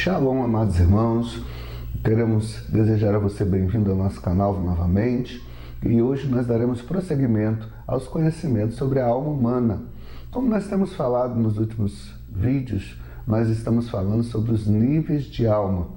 Shalom, amados irmãos, queremos desejar a você bem-vindo ao nosso canal novamente e hoje nós daremos prosseguimento aos conhecimentos sobre a alma humana. Como nós temos falado nos últimos vídeos, nós estamos falando sobre os níveis de alma.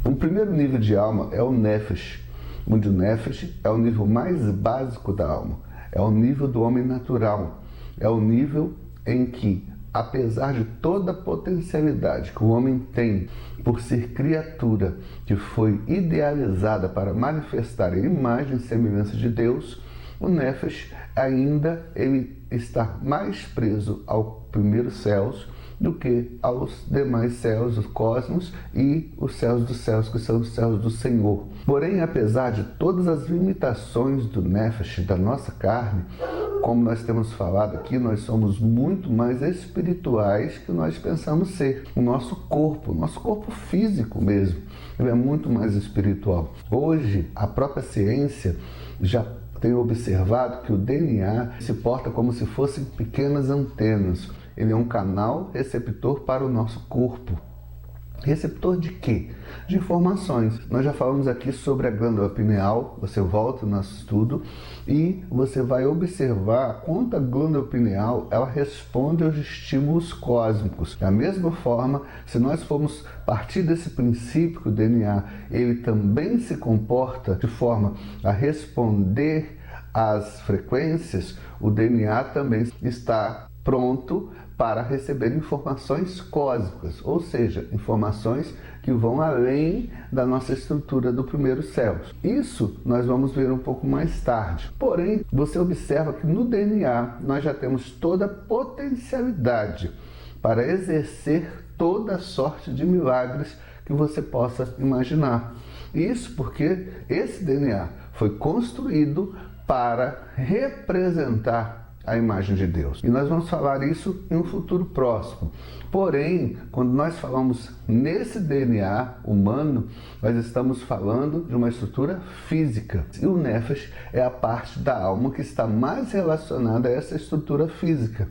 O primeiro nível de alma é o Nefesh, onde o Nefesh é o nível mais básico da alma, é o nível do homem natural, é o nível em que, apesar de toda a potencialidade que o homem tem por ser criatura que foi idealizada para manifestar a imagem e semelhança de Deus, o Nefesh ainda ele está mais preso aos primeiros céus do que aos demais céus, os cosmos e os céus dos céus, que são os céus do Senhor. Porém, apesar de todas as limitações do Nefesh, da nossa carne, como nós temos falado aqui, nós somos muito mais espirituais que nós pensamos ser. O nosso corpo físico mesmo, ele é muito mais espiritual. Hoje, a própria ciência já tem observado que o DNA se porta como se fossem pequenas antenas. Ele é um canal receptor para o nosso corpo. Receptor de quê? De informações. Nós já falamos aqui sobre a glândula pineal, você volta no nosso estudo e você vai observar quanto a glândula pineal ela responde aos estímulos cósmicos. Da mesma forma, se nós formos partir desse princípio que o DNA ele também se comporta de forma a responder às frequências, o DNA também está pronto para receber informações cósmicas, ou seja, informações que vão além da nossa estrutura do primeiro céu. Isso nós vamos ver um pouco mais tarde. Porém, você observa que no DNA nós já temos toda a potencialidade para exercer toda sorte de milagres que você possa imaginar. Isso porque esse DNA foi construído para representar a imagem de Deus. E nós vamos falar isso em um futuro próximo. Porém, quando nós falamos nesse DNA humano, nós estamos falando de uma estrutura física. E o Nefesh é a parte da alma que está mais relacionada a essa estrutura física.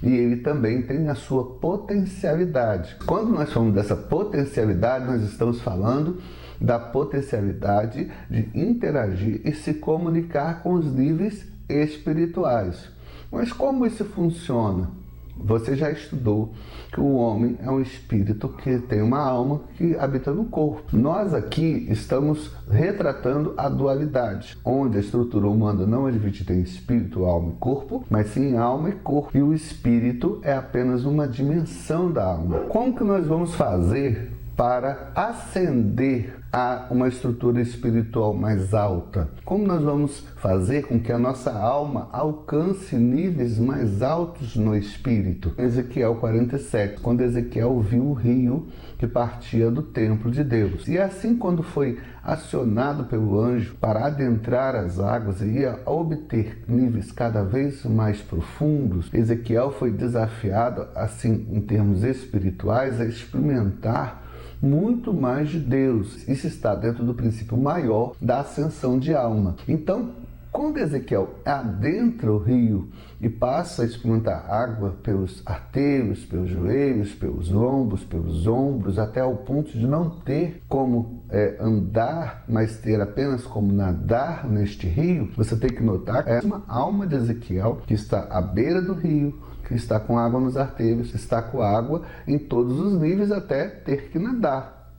E ele também tem a sua potencialidade. Quando nós falamos dessa potencialidade, nós estamos falando da potencialidade de interagir e se comunicar com os níveis espirituais. Mas como isso funciona? Você já estudou que o homem é um espírito que tem uma alma que habita no corpo. Nós aqui estamos retratando a dualidade, onde a estrutura humana não é dividida em espírito, alma e corpo, mas sim em alma e corpo. E o espírito é apenas uma dimensão da alma. Como que nós vamos fazer para ascender a uma estrutura espiritual mais alta? Como nós vamos fazer com que a nossa alma alcance níveis mais altos no espírito? Ezequiel 47, quando Ezequiel viu o rio que partia do templo de Deus. E assim, quando foi acionado pelo anjo para adentrar as águas e ia obter níveis cada vez mais profundos, Ezequiel foi desafiado, assim, em termos espirituais, a experimentar muito mais de Deus. Isso está dentro do princípio maior da ascensão de alma. Então, quando Ezequiel adentra o rio e passa a experimentar água pelos artérios, pelos joelhos, pelos lombos, pelos ombros, até ao ponto de não ter como andar, mas ter apenas como nadar neste rio, você tem que notar que é uma alma de Ezequiel que está à beira do rio, que está com água nos artérios, está com água em todos os níveis até ter que nadar.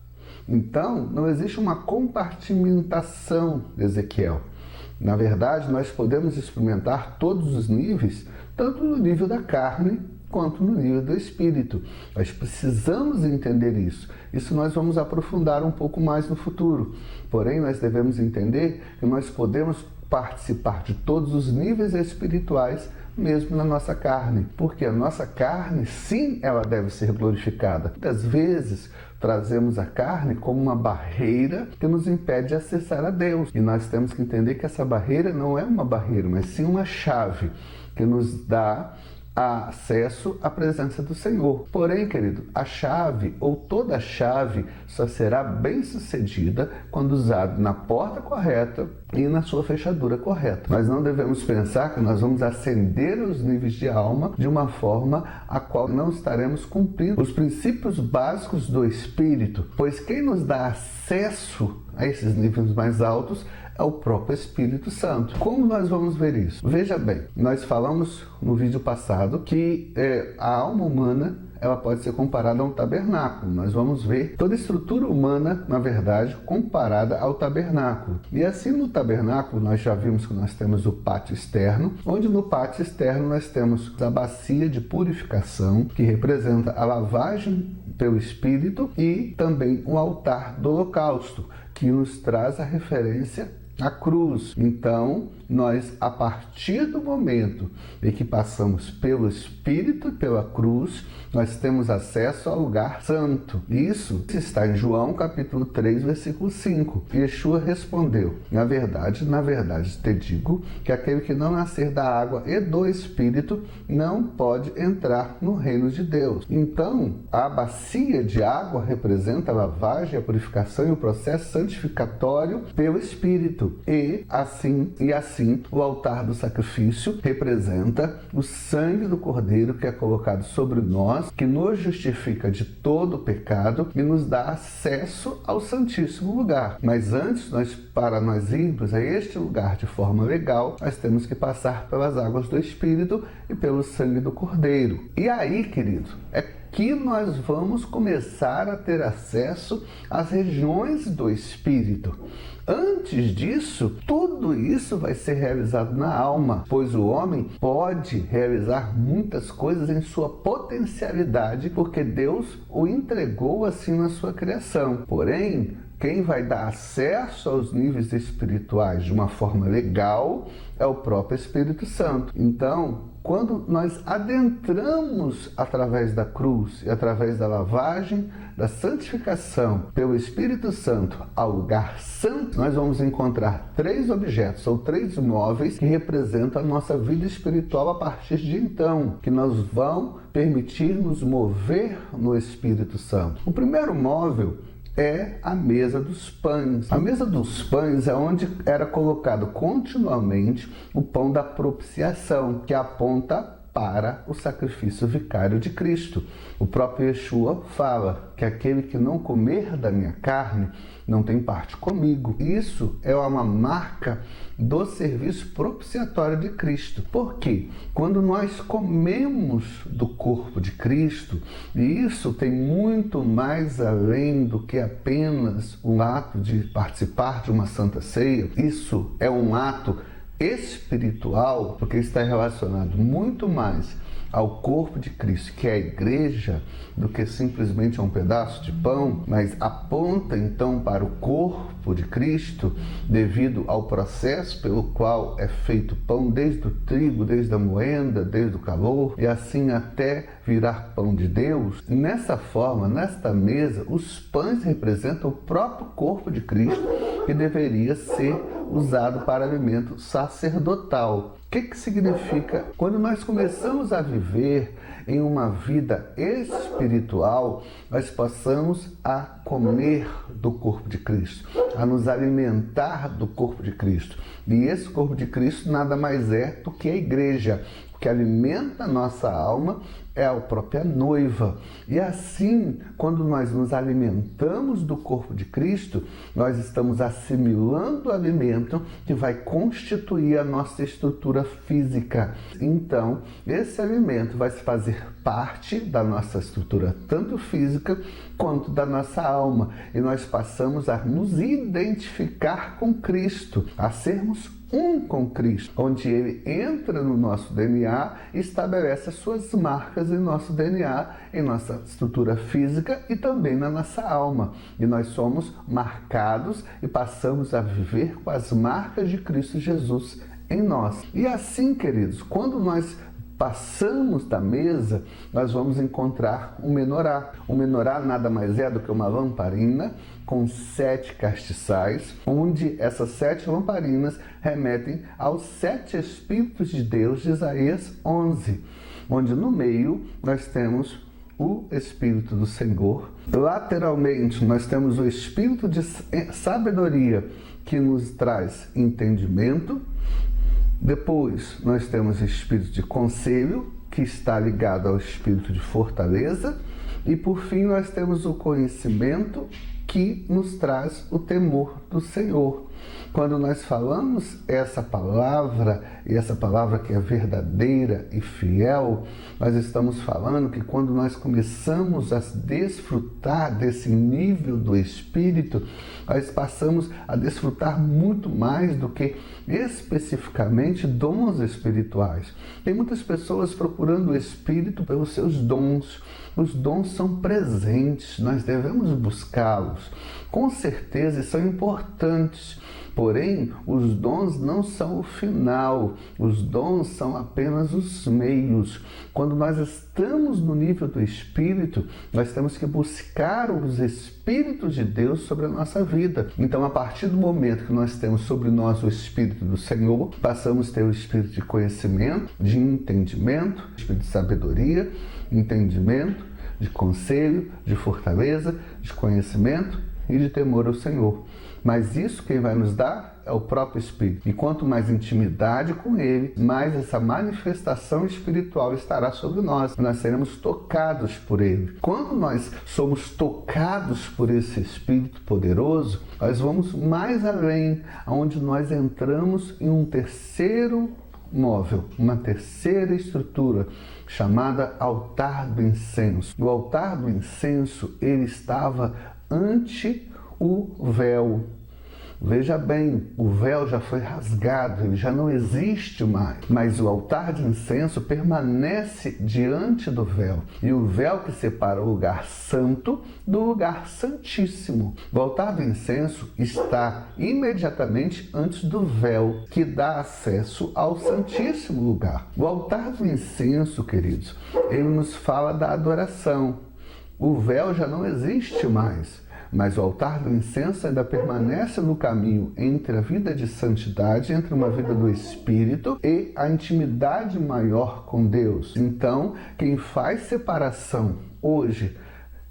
Então, não existe uma compartimentação de Ezequiel. Na verdade, nós podemos experimentar todos os níveis, tanto no nível da carne quanto no nível do espírito. Nós precisamos entender isso. Isso nós vamos aprofundar um pouco mais no futuro. Porém, nós devemos entender que nós podemos participar de todos os níveis espirituais mesmo na nossa carne, porque a nossa carne, sim, ela deve ser glorificada. Muitas vezes trazemos a carne como uma barreira que nos impede de acessar a Deus, e nós temos que entender que essa barreira não é uma barreira, mas sim uma chave que nos dá acesso à presença do Senhor. Porém, querido, a chave ou toda a chave só será bem sucedida quando usado na porta correta e na sua fechadura correta. Nós não devemos pensar que nós vamos ascender os níveis de alma de uma forma a qual não estaremos cumprindo os princípios básicos do Espírito, pois quem nos dá acesso a esses níveis mais altos é o próprio Espírito Santo. Como nós vamos ver isso? Veja bem, nós falamos no vídeo passado que a alma humana ela pode ser comparada a um tabernáculo. Nós vamos ver toda a estrutura humana, na verdade, comparada ao tabernáculo. E assim no tabernáculo nós já vimos que nós temos o pátio externo, onde no pátio externo nós temos a bacia de purificação, que representa a lavagem pelo Espírito, e também o altar do holocausto, que nos traz a referência à cruz. Então, nós, a partir do momento em que passamos pelo Espírito e pela cruz, nós temos acesso ao lugar santo. Isso está em João capítulo 3, versículo 5. Yeshua respondeu: na verdade, te digo que aquele que não nascer da água e do Espírito não pode entrar no reino de Deus. Então, a bacia de água representa a lavagem, a purificação e o processo santificatório pelo Espírito. E assim, o altar do sacrifício representa o sangue do Cordeiro que é colocado sobre nós, que nos justifica de todo o pecado e nos dá acesso ao Santíssimo Lugar. Mas antes, para nós irmos a este lugar de forma legal, nós temos que passar pelas águas do Espírito e pelo sangue do Cordeiro. E aí, querido, que nós vamos começar a ter acesso às regiões do Espírito. Antes disso, tudo isso vai ser realizado na alma, pois o homem pode realizar muitas coisas em sua potencialidade, porque Deus o entregou assim na sua criação. Porém, quem vai dar acesso aos níveis espirituais de uma forma legal é o próprio Espírito Santo. Então, quando nós adentramos através da cruz e através da lavagem, da santificação pelo Espírito Santo ao lugar santo, nós vamos encontrar 3 objetos ou 3 móveis que representam a nossa vida espiritual a partir de então, que nos vão permitir nos mover no Espírito Santo. O primeiro móvel é a mesa dos pães. A mesa dos pães é onde era colocado continuamente o pão da propiciação, que aponta para o sacrifício vicário de Cristo. O próprio Yeshua fala que aquele que não comer da minha carne não tem parte comigo. Isso é uma marca do serviço propiciatório de Cristo. Por quê? Quando nós comemos do corpo de Cristo, e isso tem muito mais além do que apenas o ato de participar de uma santa ceia, isso é um ato espiritual, porque está relacionado muito mais ao corpo de Cristo, que é a igreja, do que simplesmente a um pedaço de pão, mas aponta então para o corpo de Cristo, devido ao processo pelo qual é feito pão, desde o trigo, desde a moenda, desde o calor, e assim até virar pão de Deus. Nessa forma, nesta mesa, os pães representam o próprio corpo de Cristo, que deveria ser usado para alimento sacerdotal. O que significa? Quando nós começamos a viver em uma vida espiritual, nós passamos a comer do corpo de Cristo, a nos alimentar do corpo de Cristo. E esse corpo de Cristo nada mais é do que a igreja. O que alimenta a nossa alma é a própria noiva. E assim, quando nós nos alimentamos do corpo de Cristo, nós estamos assimilando o alimento que vai constituir a nossa estrutura física. Então, esse alimento vai se fazer parte da nossa estrutura, tanto física quanto da nossa alma. E nós passamos a nos identificar com Cristo, a sermos um com Cristo, onde Ele entra no nosso DNA e estabelece as suas marcas em nosso DNA, em nossa estrutura física e também na nossa alma. E nós somos marcados e passamos a viver com as marcas de Cristo Jesus em nós. E assim, queridos, quando nós passamos da mesa, nós vamos encontrar um menorá. O menorá nada mais é do que uma lamparina com 7 castiçais, onde essas 7 lamparinas remetem aos 7 Espíritos de Deus de Isaías 11. onde no meio nós temos o Espírito do Senhor. Lateralmente, nós temos o Espírito de sabedoria, que nos traz entendimento. Depois, nós temos o Espírito de conselho, que está ligado ao Espírito de fortaleza. E, por fim, nós temos o conhecimento, que nos traz o temor do Senhor. Quando nós falamos essa palavra, e essa palavra que é verdadeira e fiel, nós estamos falando que quando nós começamos a desfrutar desse nível do Espírito, nós passamos a desfrutar muito mais do que especificamente dons espirituais. Tem muitas pessoas procurando o Espírito pelos seus dons. Os dons são presentes, nós devemos buscá-los. Com certeza são importantes, porém os dons não são o final, os dons são apenas os meios. Quando nós estamos no nível do Espírito, nós temos que buscar os Espíritos de Deus sobre a nossa vida. Então, a partir do momento que nós temos sobre nós o Espírito do Senhor, passamos a ter o Espírito de conhecimento, de entendimento, Espírito de sabedoria, entendimento, de conselho, de fortaleza, de conhecimento e de temor ao Senhor. Mas isso quem vai nos dar é o próprio Espírito. E quanto mais intimidade com Ele, mais essa manifestação espiritual estará sobre nós. Nós seremos tocados por Ele. Quando nós somos tocados por esse Espírito poderoso, nós vamos mais além, onde nós entramos em um terceiro móvel, uma terceira estrutura, chamada altar do incenso. O altar do incenso, ele estava ante o véu. Veja bem, o véu já foi rasgado, ele já não existe mais. Mas o altar de incenso permanece diante do véu. E o véu que separa o lugar santo do lugar santíssimo. O altar do incenso está imediatamente antes do véu, que dá acesso ao santíssimo lugar. O altar do incenso, queridos, ele nos fala da adoração. O véu já não existe mais. Mas o altar do incenso ainda permanece no caminho entre a vida de santidade, entre uma vida do Espírito e a intimidade maior com Deus. Então, quem faz separação hoje,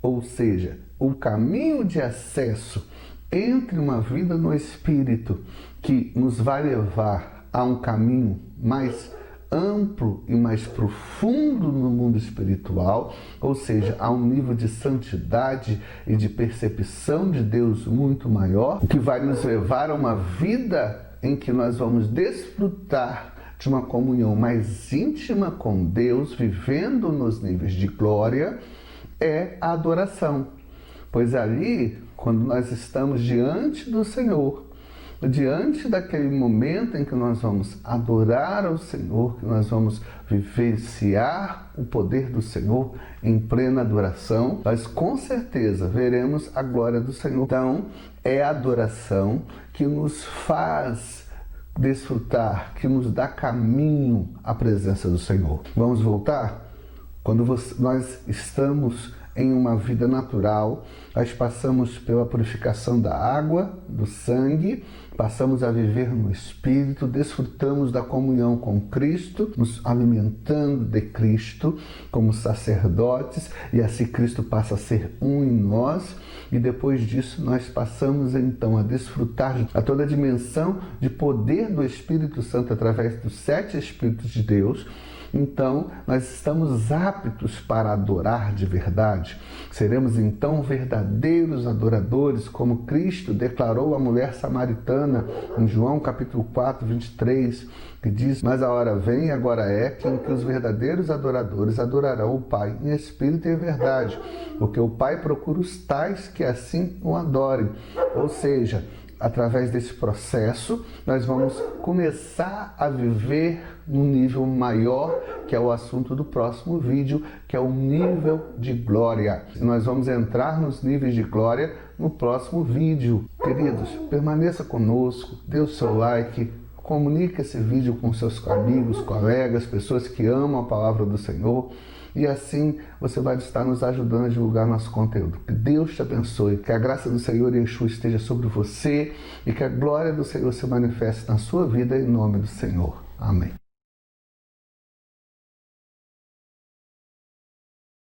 ou seja, o caminho de acesso entre uma vida no Espírito, que nos vai levar a um caminho mais amplo e mais profundo no mundo espiritual, ou seja, a um nível de santidade e de percepção de Deus muito maior, o que vai nos levar a uma vida em que nós vamos desfrutar de uma comunhão mais íntima com Deus, vivendo nos níveis de glória, é a adoração. Pois ali, quando nós estamos diante do Senhor, diante daquele momento em que nós vamos adorar ao Senhor, que nós vamos vivenciar o poder do Senhor em plena adoração, nós com certeza veremos a glória do Senhor. Então, é a adoração que nos faz desfrutar, que nos dá caminho à presença do Senhor. Vamos voltar? Quando nós estamos em uma vida natural, nós passamos pela purificação da água, do sangue, passamos a viver no Espírito, desfrutamos da comunhão com Cristo, nos alimentando de Cristo como sacerdotes, e assim Cristo passa a ser um em nós, e depois disso nós passamos então a desfrutar a toda a dimensão de poder do Espírito Santo através dos 7 Espíritos de Deus. Então, nós estamos aptos para adorar de verdade. Seremos então verdadeiros adoradores, como Cristo declarou à mulher samaritana em João capítulo 4, 23, que diz: mas a hora vem e agora é em que os verdadeiros adoradores adorarão o Pai em espírito e em verdade, porque o Pai procura os tais que assim o adorem. Ou seja, através desse processo, nós vamos começar a viver num nível maior, que é o assunto do próximo vídeo, que é o nível de glória. Nós vamos entrar nos níveis de glória no próximo vídeo. Queridos, permaneça conosco, dê o seu like, comunique esse vídeo com seus amigos, colegas, pessoas que amam a palavra do Senhor. E assim você vai estar nos ajudando a divulgar nosso conteúdo. Que Deus te abençoe, que a graça do Senhor Yeshua esteja sobre você e que a glória do Senhor se manifeste na sua vida em nome do Senhor. Amém.